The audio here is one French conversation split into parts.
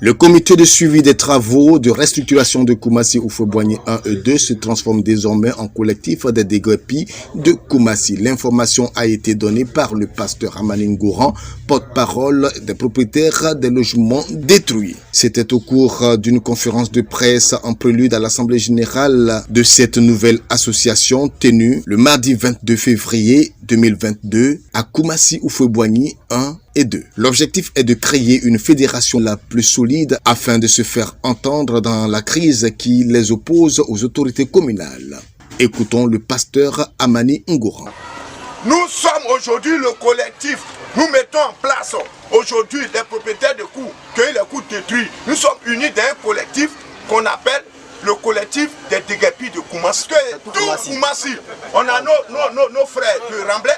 Le comité de suivi des travaux de restructuration de Koumassi Houphouët-Boigny 1 et 2 se transforme désormais en collectif des déguerpis de Koumassi. L'information a été donnée par le pasteur Amani Ngouran, porte-parole des propriétaires des logements détruits. C'était au cours d'une conférence de presse en prélude à l'Assemblée générale de cette nouvelle association tenue le mardi 22 février 2022 à Koumassi Houphouët-Boigny 1 et 2. L'objectif est de créer une fédération la plus solide afin de se faire entendre dans la crise qui les oppose aux autorités communales. Écoutons le pasteur Amani Ngouran. Nous sommes aujourd'hui le collectif. Nous mettons en place aujourd'hui les propriétaires de cours qui ont eu les cours détruits. Nous sommes unis dans un collectif qu'on appelle le collectif des déguerpis de Koumassi. Tout Koumassi. On a nos frères de Remblai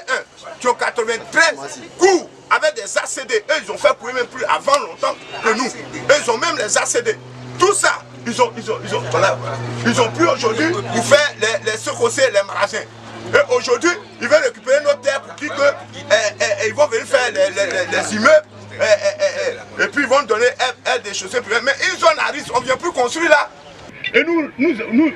1 qui ont 93 cours avec des ACD. Eux, ils ont fait pour eux même plus avant longtemps que nous. Eux, ils ont même les ACD. Tout ça, ils ont pris aujourd'hui pour faire les secousser, les magasins. Et aujourd'hui, ils veulent récupérer nos terres pour dire qu'ils vont venir faire les immeubles et puis ils vont donner des chaussées. Mais ils ont la risque, on ne vient plus construire là. Et nous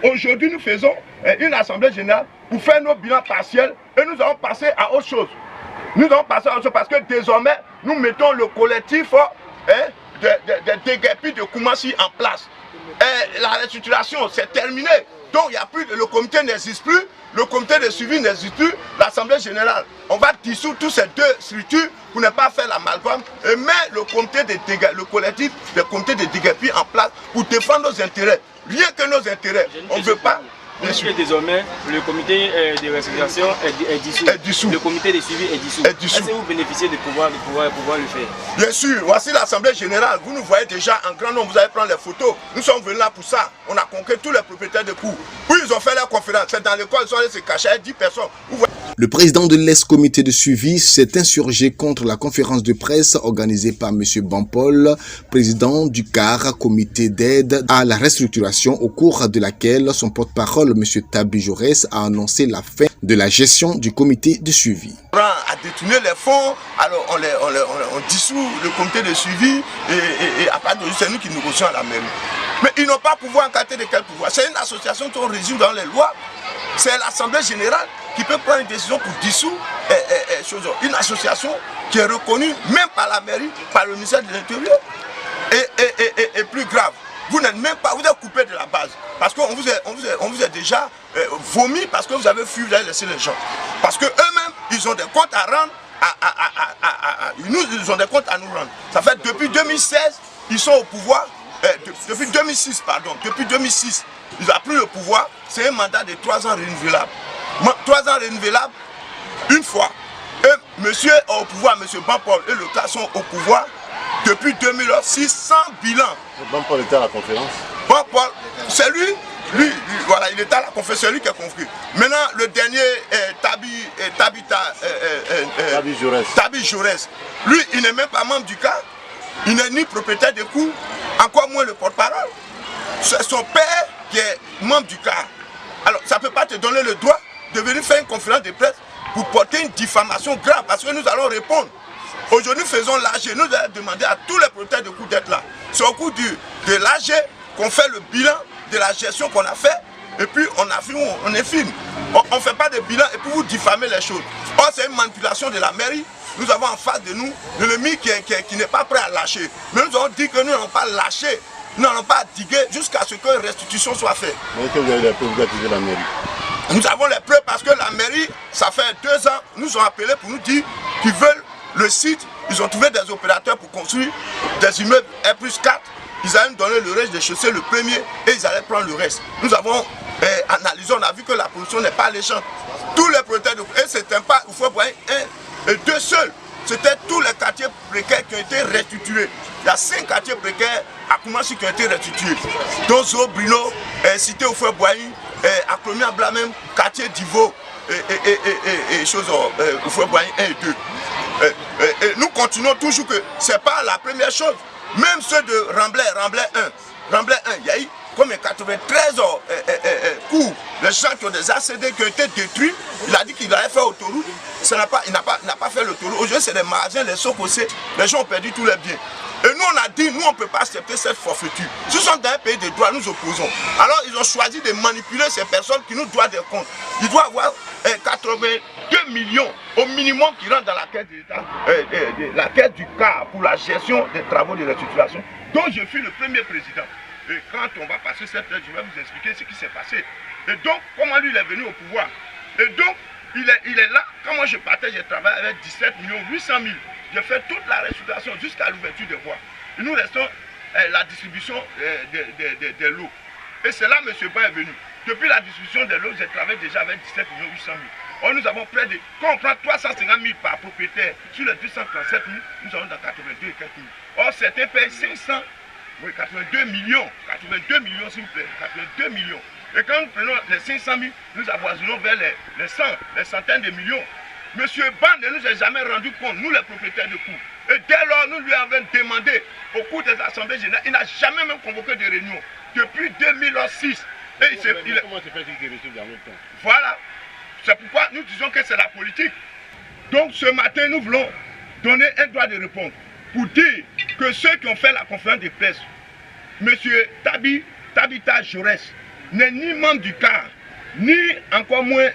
aujourd'hui, nous faisons une assemblée générale pour faire nos bilans partiels et nous allons passer à autre chose. Nous allons passer à autre chose parce que désormais, nous mettons le collectif des déguerpis de Koumassi en place. Et la restructuration, c'est terminé. Donc, il n'y a plus, le comité n'existe plus, le comité de suivi n'existe plus, l'Assemblée générale. On va dissoudre toutes ces deux structures pour ne pas faire l'amalgame et mettre le collectif des comités de déguerpis en place pour défendre nos intérêts. Rien que nos intérêts. On ne veut pas. Désormais, le comité de restructuration est dissous. Le comité de suivi est dissous. Est-ce que vous bénéficiez de pouvoir le faire? Bien sûr, voici l'Assemblée générale. Vous nous voyez déjà en grand nombre, vous allez prendre les photos. Nous sommes venus là pour ça. On a conquis tous les propriétaires de cours. Puis ils ont fait leur conférence. C'est dans l'école, ils sont allés se cacher avec 10 personnes. Le président de l'Est-Comité de suivi s'est insurgé contre la conférence de presse organisée par M. Bampol, président du CAR, comité d'aide à la restructuration, au cours de laquelle son porte-parole, M. Tabi Jaurès, a annoncé la fin de la gestion du comité de suivi. À détourner les fonds, alors on dissout le comité de suivi et à part de c'est nous qui négocions à la mairie. Mais ils n'ont pas pouvoir encadrer de quel pouvoir. C'est une association qui résume dans les lois. C'est l'Assemblée générale qui peut prendre une décision pour dissoudre une association qui est reconnue même par la mairie, par le ministère de l'Intérieur. Et plus grave, vous n'êtes même pas, vous êtes coupé de la base. Parce qu'on vous a déjà vomi parce que vous avez fui, vous avez laissé les gens. Parce qu'eux-mêmes, ils ont des comptes à rendre, ils ont des comptes à nous rendre. Ça fait depuis 2016, ils sont au pouvoir, depuis 2006, pardon, depuis 2006, ils ont pris le pouvoir, c'est un mandat de 3 ans renouvelable. 3 ans renouvelable, une fois. Et monsieur est au pouvoir, monsieur Bampol et le cas sont au pouvoir depuis 2006 sans bilan. Bampol était à la conférence. Bampol, c'est lui, voilà, il était à la conférence, c'est lui qui a compris. Maintenant, le dernier, Tabi Jaurès, lui, il n'est même pas membre du cas, il n'est ni propriétaire de cours, encore moins le porte-parole. C'est son père qui est membre du CAR. Alors, ça ne peut pas te donner le droit de venir faire une conférence de presse pour porter une diffamation grave, parce que nous allons répondre. Aujourd'hui, faisons l'AG. Nous allons demander à tous les propriétaires de cours d'être là. C'est au cours de l'AG qu'on fait le bilan de la gestion qu'on a fait, et puis on est film. On ne fait pas de bilan et puis vous diffamez les choses. Or, c'est une manipulation de la mairie. Nous avons en face de nous l'ennemi qui n'est pas prêt à lâcher. Mais nous avons dit que nous n'allons pas lâcher. Nous n'allons pas diguer jusqu'à ce que la restitution soit faite. Mais est-ce que vous avez les preuves d'accuser la mairie? Nous avons les preuves parce que la mairie, ça fait 2 ans, nous ont appelé pour nous dire qu'ils veulent le site. Ils ont trouvé des opérateurs pour construire des immeubles R+4. Ils allaient nous donner le reste des chaussées le premier et ils allaient prendre le reste. Nous avons analysé, on a vu que la production n'est pas alléchante. Tous les propriétaires de et c'était pas, il faut voir un et 2 seuls. C'était tous les quartiers précaires qui ont été restitués. Il y a 5 quartiers précaires à Koumassi qui ont été restitués. Dont Zo, Brino, Cité Houphouët-Boigny, Akromia Blamem, quartier d'Ivo et choses Houphouët-Boigny 1 et 2. Et nous continuons toujours que ce n'est pas la première chose. Même ceux de Remblai 1, il y a eu comme 93 coups. Les gens qui ont des ACD qui ont été détruits, il a dit qu'il allait faire autoroute. Il n'a pas fait l'autoroute. Aujourd'hui, c'est des magasins, les socs, les gens ont perdu tous leurs biens. Et nous, on a dit, nous, on ne peut pas accepter cette forfaiture. Si nous sommes dans un pays de droit, nous opposons. Alors, ils ont choisi de manipuler ces personnes qui nous doivent des comptes. Ils doivent avoir 82 millions au minimum qui rentrent dans la caisse de l'État, la caisse du CAR pour la gestion des travaux de restructuration, dont je suis le premier président. Et quand on va passer cette lettre, je vais vous expliquer ce qui s'est passé. Et donc, comment lui, il est venu au pouvoir. Et donc, il est là. Quand moi je partais, j'ai travaillé avec 17 800 000. J'ai fait toute la restructuration jusqu'à l'ouverture des voies. Et nous restons la distribution des lots. Et c'est là que M. Ban est venu. Depuis la distribution des lots, j'ai travaillé déjà avec 17 800 000. Or, nous avons près de... Quand on prend 350 000 par propriétaire sur les 237 000, nous avons dans 82 et quelques mille. Or, certains payent 500, oui, 82 millions. 82 millions, s'il vous plaît. 82 millions. Et quand nous prenons les 500 000, nous avoisinons vers les centaines de millions. Monsieur Ban ne nous a jamais rendu compte, nous les propriétaires de cours. Et dès lors, nous lui avons demandé, au cours des assemblées générales, il n'a jamais même convoqué de réunion. Depuis 2006. Et comment se fait-il qu'il reçoit dans le temps? Voilà. C'est pourquoi nous disons que c'est la politique. Donc ce matin, nous voulons donner un droit de réponse pour dire que ceux qui ont fait la conférence de presse, monsieur Tabita Jaurès, n'est ni membre du CAR, ni encore moins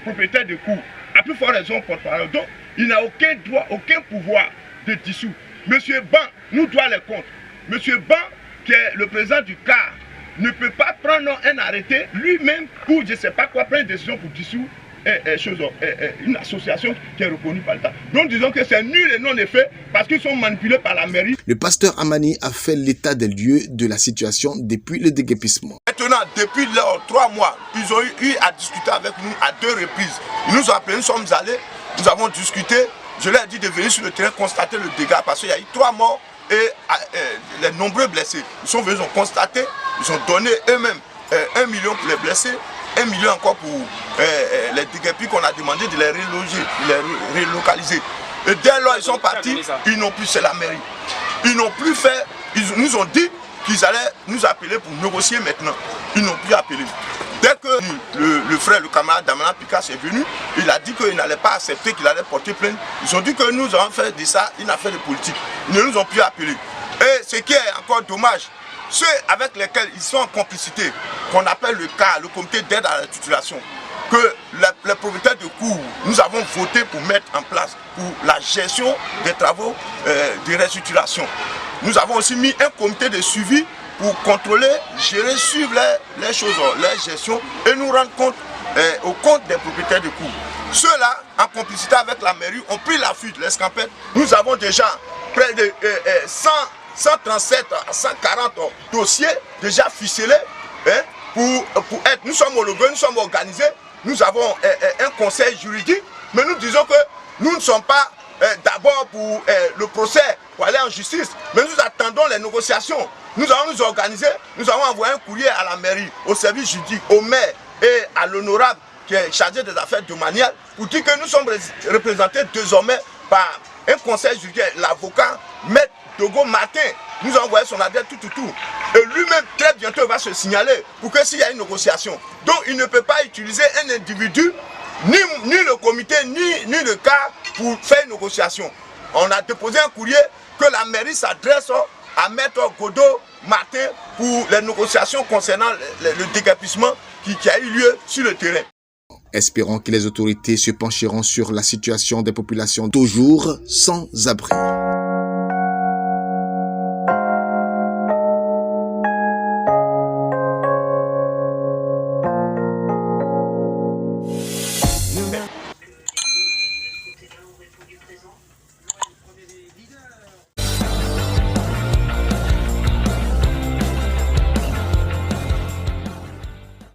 propriétaire de cours. À plus forte raison porte-parole. Donc, il n'a aucun droit, aucun pouvoir de dissoudre. Monsieur Ban nous doit les comptes. Monsieur Ban, qui est le président du CAR, ne peut pas prendre un arrêté lui-même pour, je ne sais pas quoi, prendre une décision pour dissoudre une association qui est reconnue par l'État. Donc disons que c'est nul et non effet parce qu'ils sont manipulés par la mairie. Le pasteur Amani a fait l'état des lieux de la situation depuis le déguerpissement. Maintenant, depuis leurs 3 mois, ils ont eu à discuter avec nous à 2 reprises. Ils nous ont appelés, nous sommes allés, nous avons discuté. Je leur ai dit de venir sur le terrain constater le dégât parce qu'il y a eu 3 morts et les nombreux blessés. Ils sont venus, ils ont constaté, ils ont donné eux-mêmes 1 million pour les blessés, 1 million encore pour les déguerpis qu'on a demandé de les reloger, de les relocaliser. Et dès lors, ils sont partis, ils n'ont plus, c'est la mairie. Ils n'ont plus fait, ils nous ont dit qu'ils allaient nous appeler pour négocier maintenant. Ils n'ont plus appelé. Dès que le frère, le camarade Damana Picasso est venu, il a dit qu'il n'allait pas accepter, qu'il allait porter plainte. Ils ont dit que nous avons fait de ça une affaire de politique. Ils ne nous ont plus appelés. Et ce qui est encore dommage, ceux avec lesquels ils sont en complicité, qu'on appelle le CAR, le comité d'aide à la titulation, que les propriétaires de cours, nous avons voté pour mettre en place pour la gestion des travaux de restructuration. Nous avons aussi mis un comité de suivi pour contrôler, gérer, suivre les choses, les gestions et nous rendre compte au compte des propriétaires de cours. Ceux-là, en complicité avec la mairie, ont pris la fuite, l'escampette. Nous avons déjà près de 137 à 140 dossiers déjà ficelés pour être. Nous sommes homologués, nous sommes organisés, nous avons un conseil juridique, mais nous disons que nous ne sommes pas d'abord pour le procès, pour aller en justice, mais nous attendons les négociations. Nous allons nous organiser, nous avons envoyé un courrier à la mairie, au service juridique, au maire et à l'honorable qui est chargé des affaires domaniales pour dire que nous sommes représentés désormais par un conseil juridique, l'avocat Maître Dogo Martin. Nous avons envoyé son adresse tout. Et lui-même, très bientôt, va se signaler pour que s'il y a une négociation. Donc, il ne peut pas utiliser un individu, ni le comité, ni le CAR pour faire une négociation. On a déposé un courrier que la mairie s'adresse à Maître Godot Martin pour les négociations concernant le déguerpissement qui a eu lieu sur le terrain. Espérons que les autorités se pencheront sur la situation des populations toujours sans abri.